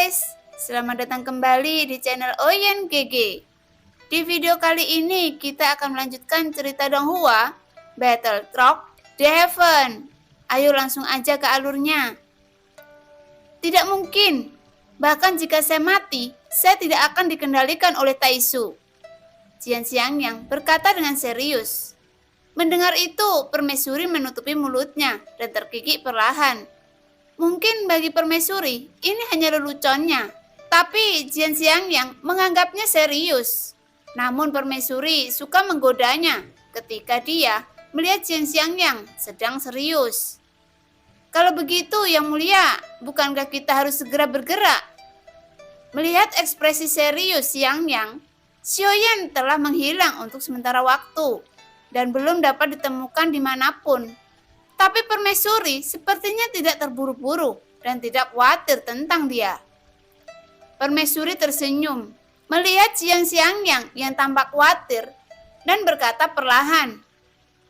guys, selamat datang kembali di channel Oyen GG. Di video kali ini kita akan melanjutkan cerita Donghua, Battle Truck The Heaven. Ayo langsung aja ke alurnya. Tidak mungkin, bahkan jika saya mati, saya tidak akan dikendalikan oleh Taisu. Jian Xiangyang berkata dengan serius. Mendengar itu, permaisuri menutupi mulutnya dan terkikik perlahan. Mungkin bagi permaisuri, ini hanya leluconnya. Tapi Jian Xiangyang menganggapnya serius. Namun permaisuri suka menggodanya ketika dia melihat Jian Xiangyang sedang serius. Kalau begitu, Yang Mulia, bukankah kita harus segera bergerak? Melihat ekspresi serius Xiangyang, Xiaoyan telah menghilang untuk sementara waktu dan belum dapat ditemukan dimanapun. Tapi permaisuri sepertinya tidak terburu-buru dan tidak khawatir tentang dia. Permaisuri tersenyum melihat Jian Xiangyang yang tampak khawatir dan berkata perlahan,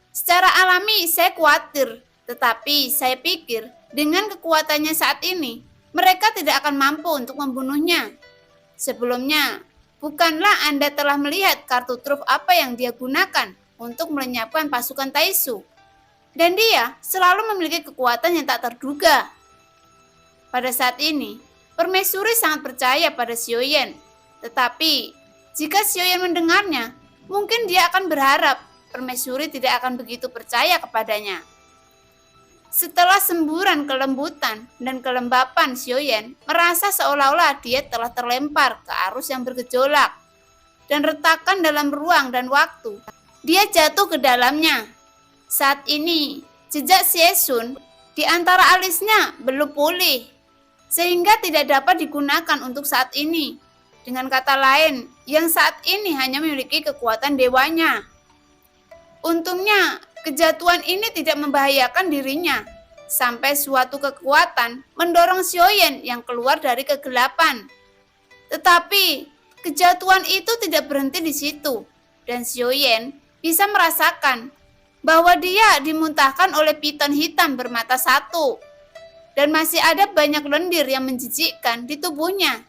"Secara alami saya khawatir, tetapi saya pikir dengan kekuatannya saat ini, mereka tidak akan mampu untuk membunuhnya. Sebelumnya, bukanlah Anda telah melihat kartu truf apa yang dia gunakan untuk melenyapkan pasukan Taisu? Dan dia selalu memiliki kekuatan yang tak terduga." Pada saat ini, permaisuri sangat percaya pada Xiaoyan. Tetapi, jika Xiaoyan mendengarnya, mungkin dia akan berharap permaisuri tidak akan begitu percaya kepadanya. Setelah semburan kelembutan dan kelembapan, Xiaoyan merasa seolah-olah dia telah terlempar ke arus yang bergejolak dan retakan dalam ruang dan waktu. Dia jatuh ke dalamnya. Saat ini, jejak Xiesun di antara alisnya belum pulih, sehingga tidak dapat digunakan untuk saat ini. Dengan kata lain, yang saat ini hanya memiliki kekuatan dewanya. Untungnya, kejatuhan ini tidak membahayakan dirinya, sampai suatu kekuatan mendorong Xiaoyan yang keluar dari kegelapan. Tetapi, kejatuhan itu tidak berhenti di situ, dan Xiaoyan bisa merasakan bahwa dia dimuntahkan oleh piton hitam bermata satu, dan masih ada banyak lendir yang menjijikkan di tubuhnya.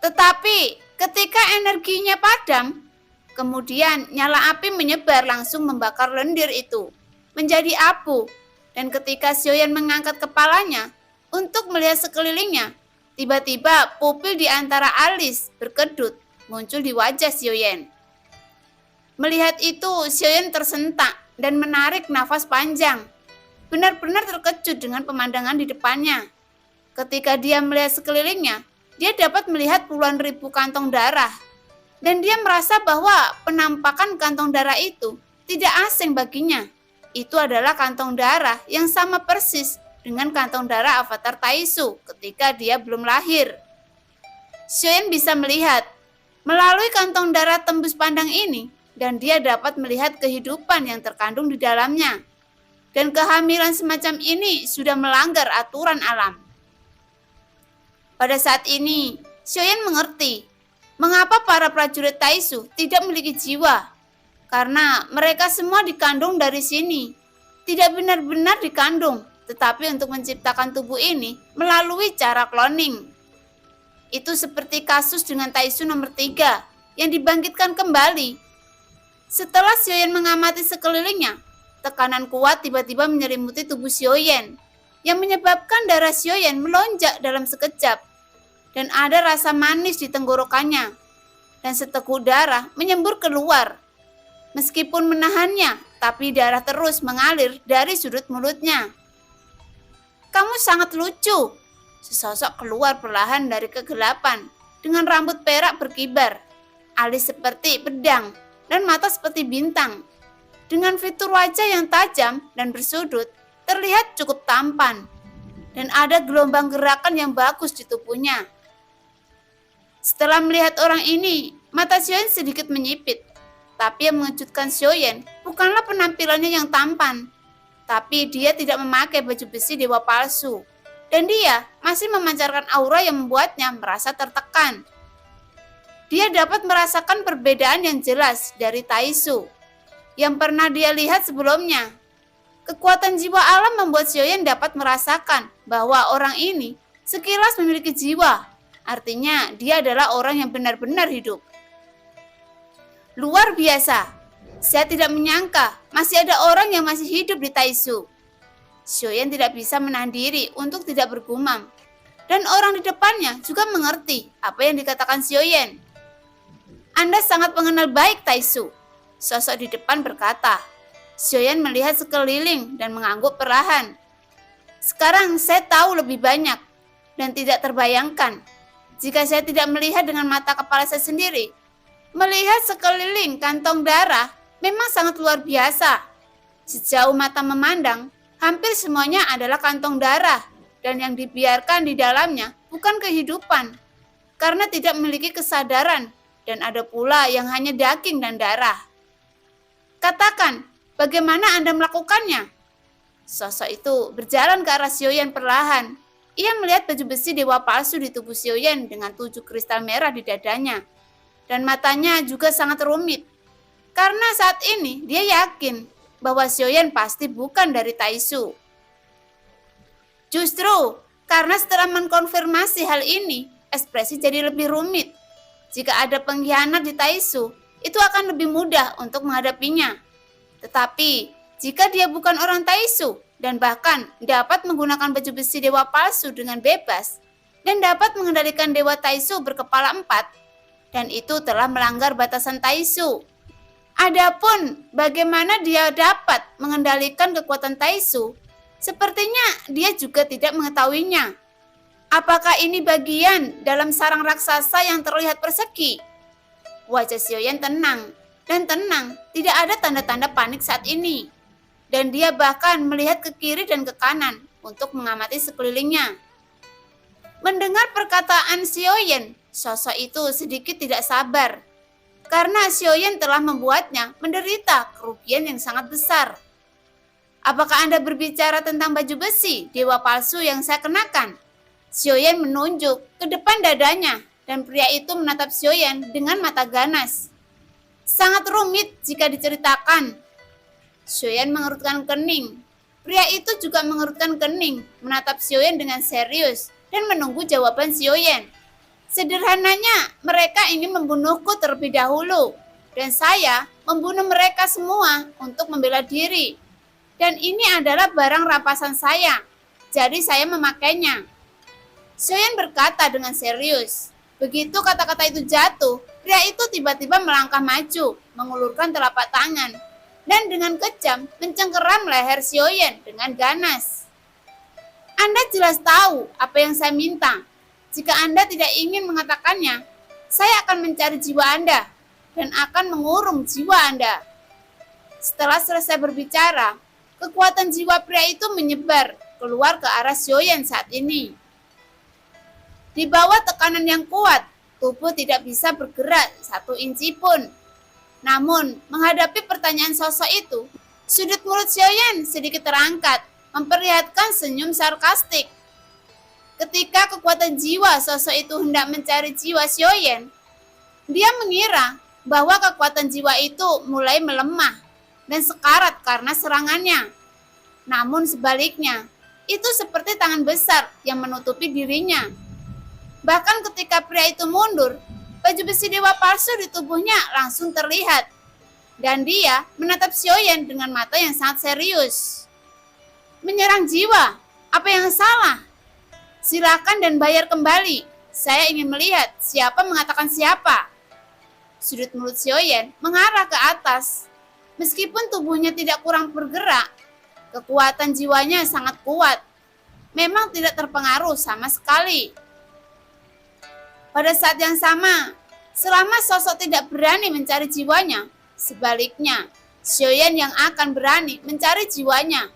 Tetapi ketika energinya padam, kemudian nyala api menyebar langsung membakar lendir itu menjadi abu, dan ketika Xiaoyan mengangkat kepalanya untuk melihat sekelilingnya, tiba-tiba pupil di antara alis berkedut muncul di wajah Xiaoyan. Melihat itu, Xiaoyan tersentak dan menarik nafas panjang. Benar-benar terkejut dengan pemandangan di depannya. Ketika dia melihat sekelilingnya, dia dapat melihat puluhan ribu kantong darah. Dan dia merasa bahwa penampakan kantong darah itu tidak asing baginya. Itu adalah kantong darah yang sama persis dengan kantong darah avatar Taisu ketika dia belum lahir. Xiaoyan bisa melihat melalui kantong darah tembus pandang ini, dan dia dapat melihat kehidupan yang terkandung di dalamnya. Dan kehamilan semacam ini sudah melanggar aturan alam. Pada saat ini, Xiaoyan mengerti mengapa para prajurit Taisu tidak memiliki jiwa. Karena mereka semua dikandung dari sini. Tidak benar-benar dikandung, tetapi untuk menciptakan tubuh ini melalui cara cloning. Itu seperti kasus dengan Taisu nomor 3 yang dibangkitkan kembali. Setelah Xiaoyan mengamati sekelilingnya, tekanan kuat tiba-tiba menyelimuti tubuh Xiaoyan yang menyebabkan darah Xiaoyan melonjak dalam sekejap, dan ada rasa manis di tenggorokannya, dan seteguk darah menyembur keluar. Meskipun menahannya, tapi darah terus mengalir dari sudut mulutnya. "Kamu sangat lucu," sesosok keluar perlahan dari kegelapan dengan rambut perak berkibar, alis seperti pedang, dan mata seperti bintang. Dengan fitur wajah yang tajam dan bersudut, terlihat cukup tampan. Dan ada gelombang gerakan yang bagus di tubuhnya. Setelah melihat orang ini, mata Xiaoyan sedikit menyipit. Tapi yang mengejutkan Xiaoyan bukanlah penampilannya yang tampan. Tapi dia tidak memakai baju besi dewa palsu. Dan dia masih memancarkan aura yang membuatnya merasa tertekan. Dia dapat merasakan perbedaan yang jelas dari Taisu yang pernah dia lihat sebelumnya. Kekuatan jiwa alam membuat Xiaoyan dapat merasakan bahwa orang ini sekilas memiliki jiwa. Artinya dia adalah orang yang benar-benar hidup. Luar biasa. Saya tidak menyangka masih ada orang yang masih hidup di Taisu. Xiaoyan tidak bisa menahan diri untuk tidak bergumam. Dan orang di depannya juga mengerti apa yang dikatakan Xiaoyan. Anda sangat mengenal baik Taisu. Sosok di depan berkata. Xiaoyan melihat sekeliling dan mengangguk perlahan. Sekarang saya tahu lebih banyak dan tidak terbayangkan. Jika saya tidak melihat dengan mata kepala saya sendiri, melihat sekeliling kantong darah memang sangat luar biasa. Sejauh mata memandang, hampir semuanya adalah kantong darah dan yang dibiarkan di dalamnya bukan kehidupan karena tidak memiliki kesadaran dan ada pula yang hanya daging dan darah. Katakan, bagaimana Anda melakukannya? Sosok itu berjalan ke arah Xiaoyan perlahan. Ia melihat baju besi dewa palsu di tubuh Xiaoyan dengan 7 kristal merah di dadanya. Dan matanya juga sangat rumit. Karena saat ini dia yakin bahwa Xiaoyan pasti bukan dari Taisu. Justru karena setelah mengkonfirmasi hal ini, ekspresi jadi lebih rumit. Jika ada pengkhianat di Taisu, itu akan lebih mudah untuk menghadapinya. Tetapi jika dia bukan orang Taisu dan bahkan dapat menggunakan baju besi dewa palsu dengan bebas dan dapat mengendalikan dewa Taisu berkepala 4, dan itu telah melanggar batasan Taisu. Adapun bagaimana dia dapat mengendalikan kekuatan Taisu, sepertinya dia juga tidak mengetahuinya. Apakah ini bagian dalam sarang raksasa yang terlihat persegi? Wajah Xiaoyan tenang, tidak ada tanda-tanda panik saat ini. Dan dia bahkan melihat ke kiri dan ke kanan untuk mengamati sekelilingnya. Mendengar perkataan Xiaoyan, sosok itu sedikit tidak sabar. Karena Xiaoyan telah membuatnya menderita kerugian yang sangat besar. Apakah Anda berbicara tentang baju besi dewa palsu yang saya kenakan? Xiaoyan menunjuk ke depan dadanya dan pria itu menatap Xiaoyan dengan mata ganas. Sangat rumit jika diceritakan. Xiaoyan mengerutkan kening. Pria itu juga mengerutkan kening, menatap Xiaoyan dengan serius dan menunggu jawaban Xiaoyan. Sederhananya, mereka ingin membunuhku terlebih dahulu, dan saya membunuh mereka semua untuk membela diri. Dan ini adalah barang rampasan saya, jadi saya memakainya. Xiaoyan berkata dengan serius. Begitu kata-kata itu jatuh, pria itu tiba-tiba melangkah maju, mengulurkan telapak tangan, dan dengan kejam mencengkeram leher Xiaoyan dengan ganas. Anda jelas tahu apa yang saya minta. Jika Anda tidak ingin mengatakannya, saya akan mencari jiwa Anda dan akan mengurung jiwa Anda. Setelah selesai berbicara, kekuatan jiwa pria itu menyebar keluar ke arah Xiaoyan saat ini. Di bawah tekanan yang kuat, tubuh tidak bisa bergerak 1 inci pun. Namun, menghadapi pertanyaan sosok itu, sudut mulut Xiaoyan sedikit terangkat, memperlihatkan senyum sarkastik. Ketika kekuatan jiwa sosok itu hendak mencari jiwa Xiaoyan, dia mengira bahwa kekuatan jiwa itu mulai melemah dan sekarat karena serangannya. Namun sebaliknya, itu seperti tangan besar yang menutupi dirinya. Bahkan ketika pria itu mundur, baju besi dewa palsu di tubuhnya langsung terlihat. Dan dia menatap Xiaoyan dengan mata yang sangat serius. Menyerang jiwa, apa yang salah? Silakan dan bayar kembali. Saya ingin melihat siapa mengatakan siapa. Sudut mulut Xiaoyan mengarah ke atas. Meskipun tubuhnya tidak kurang bergerak, kekuatan jiwanya sangat kuat. Memang tidak terpengaruh sama sekali. Pada saat yang sama, selama sosok tidak berani mencari jiwanya, sebaliknya, Xiaoyan yang akan berani mencari jiwanya.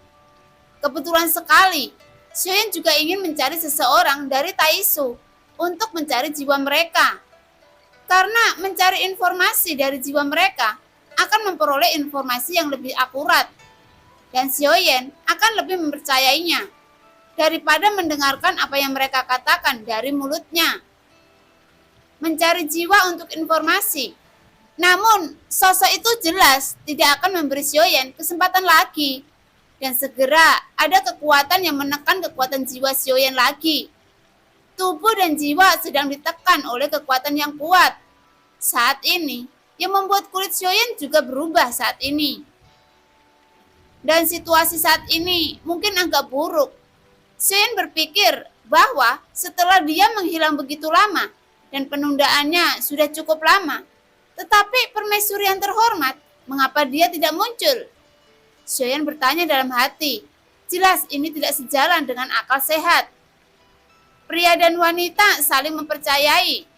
Kebetulan sekali, Xiaoyan juga ingin mencari seseorang dari Taisu untuk mencari jiwa mereka. Karena mencari informasi dari jiwa mereka akan memperoleh informasi yang lebih akurat. Dan Xiaoyan akan lebih mempercayainya daripada mendengarkan apa yang mereka katakan dari mulutnya. Mencari jiwa untuk informasi. Namun, sosok itu jelas tidak akan memberi Xiaoyan kesempatan lagi. Dan segera ada kekuatan yang menekan kekuatan jiwa Xiaoyan lagi. Tubuh dan jiwa sedang ditekan oleh kekuatan yang kuat. Saat ini, yang membuat kulit Xiaoyan juga berubah saat ini. Dan situasi saat ini mungkin agak buruk. Xiaoyan berpikir bahwa setelah dia menghilang begitu lama dan penundaannya sudah cukup lama, tetapi permaisuri yang terhormat, mengapa dia tidak muncul? Xiaoyan bertanya dalam hati. Jelas ini tidak sejalan dengan akal sehat. Pria dan wanita saling mempercayai,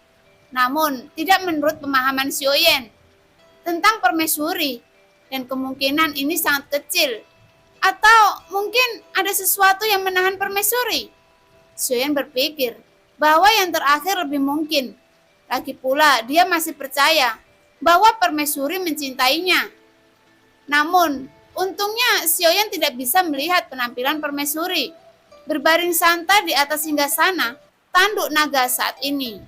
namun tidak menurut pemahaman Xiaoyan tentang permaisuri, dan kemungkinan ini sangat kecil. Atau mungkin ada sesuatu yang menahan permaisuri. Xiaoyan berpikir bahwa yang terakhir lebih mungkin. Lagi pula dia masih percaya bahwa permaisuri mencintainya. Namun, untungnya Xiaoyan tidak bisa melihat penampilan permaisuri berbaring santai di atas singgasana tanduk naga saat ini.